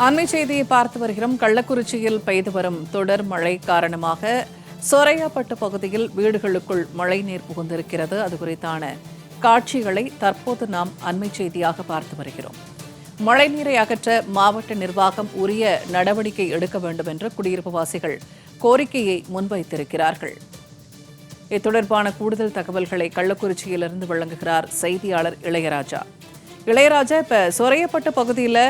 அண்மை செய்தியை பார்த்து வருகிறோம். கள்ளக்குறிச்சியில் பெய்து வரும் தொடர் மழை காரணமாக சொரையாப்பட்டு பகுதியில் வீடுகளுக்குள் மழை நீர் புகுந்திருக்கிறது. அது குறித்தான காட்சிகளை தற்போது நாம் அண்மை செய்தியாக பார்த்து வருகிறோம். மழைநீரை அகற்ற மாவட்ட நிர்வாகம் உரிய நடவடிக்கை எடுக்க வேண்டும் என்று குடியிருப்புவாசிகள் கோரிக்கையை முன்வைத்திருக்கிறார்கள். இது தொடர்பான கூடுதல் தகவல்களை கள்ளக்குறிச்சியிலிருந்து வழங்குகிறார் செய்தியாளர் இளையராஜா. இப்ப சொரையப்பட்ட பகுதியில்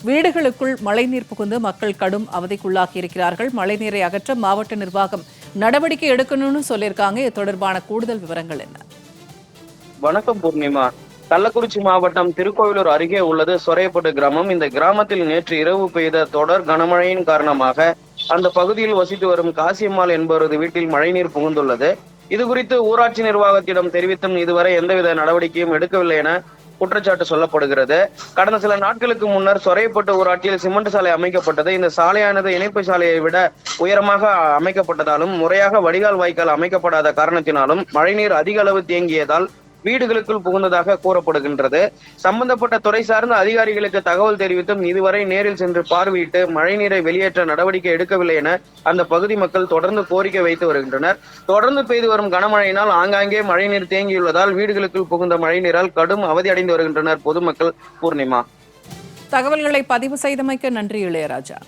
வீடுகளுக்குள் மழைநீர் புகுந்து மக்கள் கடும் அவதிக்குள்ளாக்கி இருக்கிறார்கள். மழைநீரை அகற்ற மாவட்ட நிர்வாகம் நடவடிக்கை எடுக்கணும்னு சொல்லியிருக்காங்க. இது தொடர்பான கூடுதல் விவரங்கள் என்ன? வணக்கம் பூர்ணிமா. கள்ளக்குறிச்சி மாவட்டம் திருக்கோவிலூர் அருகே உள்ளது சொரையப்பட்டு கிராமம். இந்த கிராமத்தில் நேற்று இரவு பெய்த தொடர் கனமழையின் காரணமாக அந்த பகுதியில் வசித்து வரும் காசியம்மாள் என்பவரது வீட்டில் மழைநீர் புகுந்துள்ளது. இது குறித்து ஊராட்சி நிர்வாகத்திடம் தெரிவித்தும் இதுவரை எந்தவித நடவடிக்கையும் எடுக்கவில்லை என குற்றச்சாட்டு சொல்லப்படுகிறது. கடந்த சில நாட்களுக்கு முன்னர் சொரையப்பட்டு ஊராட்சியில் சிமெண்ட் சாலை அமைக்கப்பட்டது. இந்த சாலையானது இணைப்பு சாலையை விட உயரமாக அமைக்கப்பட்டதாலும் முறையாக வடிகால் வாய்க்கால் அமைக்கப்படாத காரணத்தினாலும் மழைநீர் அதிக அளவு தேங்கியதால் வீடுகளுக்குள் புகுந்ததாக கூறப்படுகின்றது. சம்பந்தப்பட்ட துறை சார்ந்த அதிகாரிகளுக்கு தகவல் தெரிவித்தும் இதுவரை நேரில் சென்று பார்வையிட்டு மழைநீரை வெளியேற்ற நடவடிக்கை எடுக்கவில்லை என அந்த பகுதி மக்கள் தொடர்ந்து கோரிக்கை வைத்து வருகின்றனர். தொடர்ந்து பெய்து வரும் கனமழையினால் ஆங்காங்கே மழைநீர் தேங்கியுள்ளதால் வீடுகளுக்குள் புகுந்த மழைநீரால் கடும் அவதியடைந்து வருகின்றனர் பொதுமக்கள். பூர்ணிமா, தகவல்களை பதிவு செய்தமைக்கு நன்றி இளையராஜா.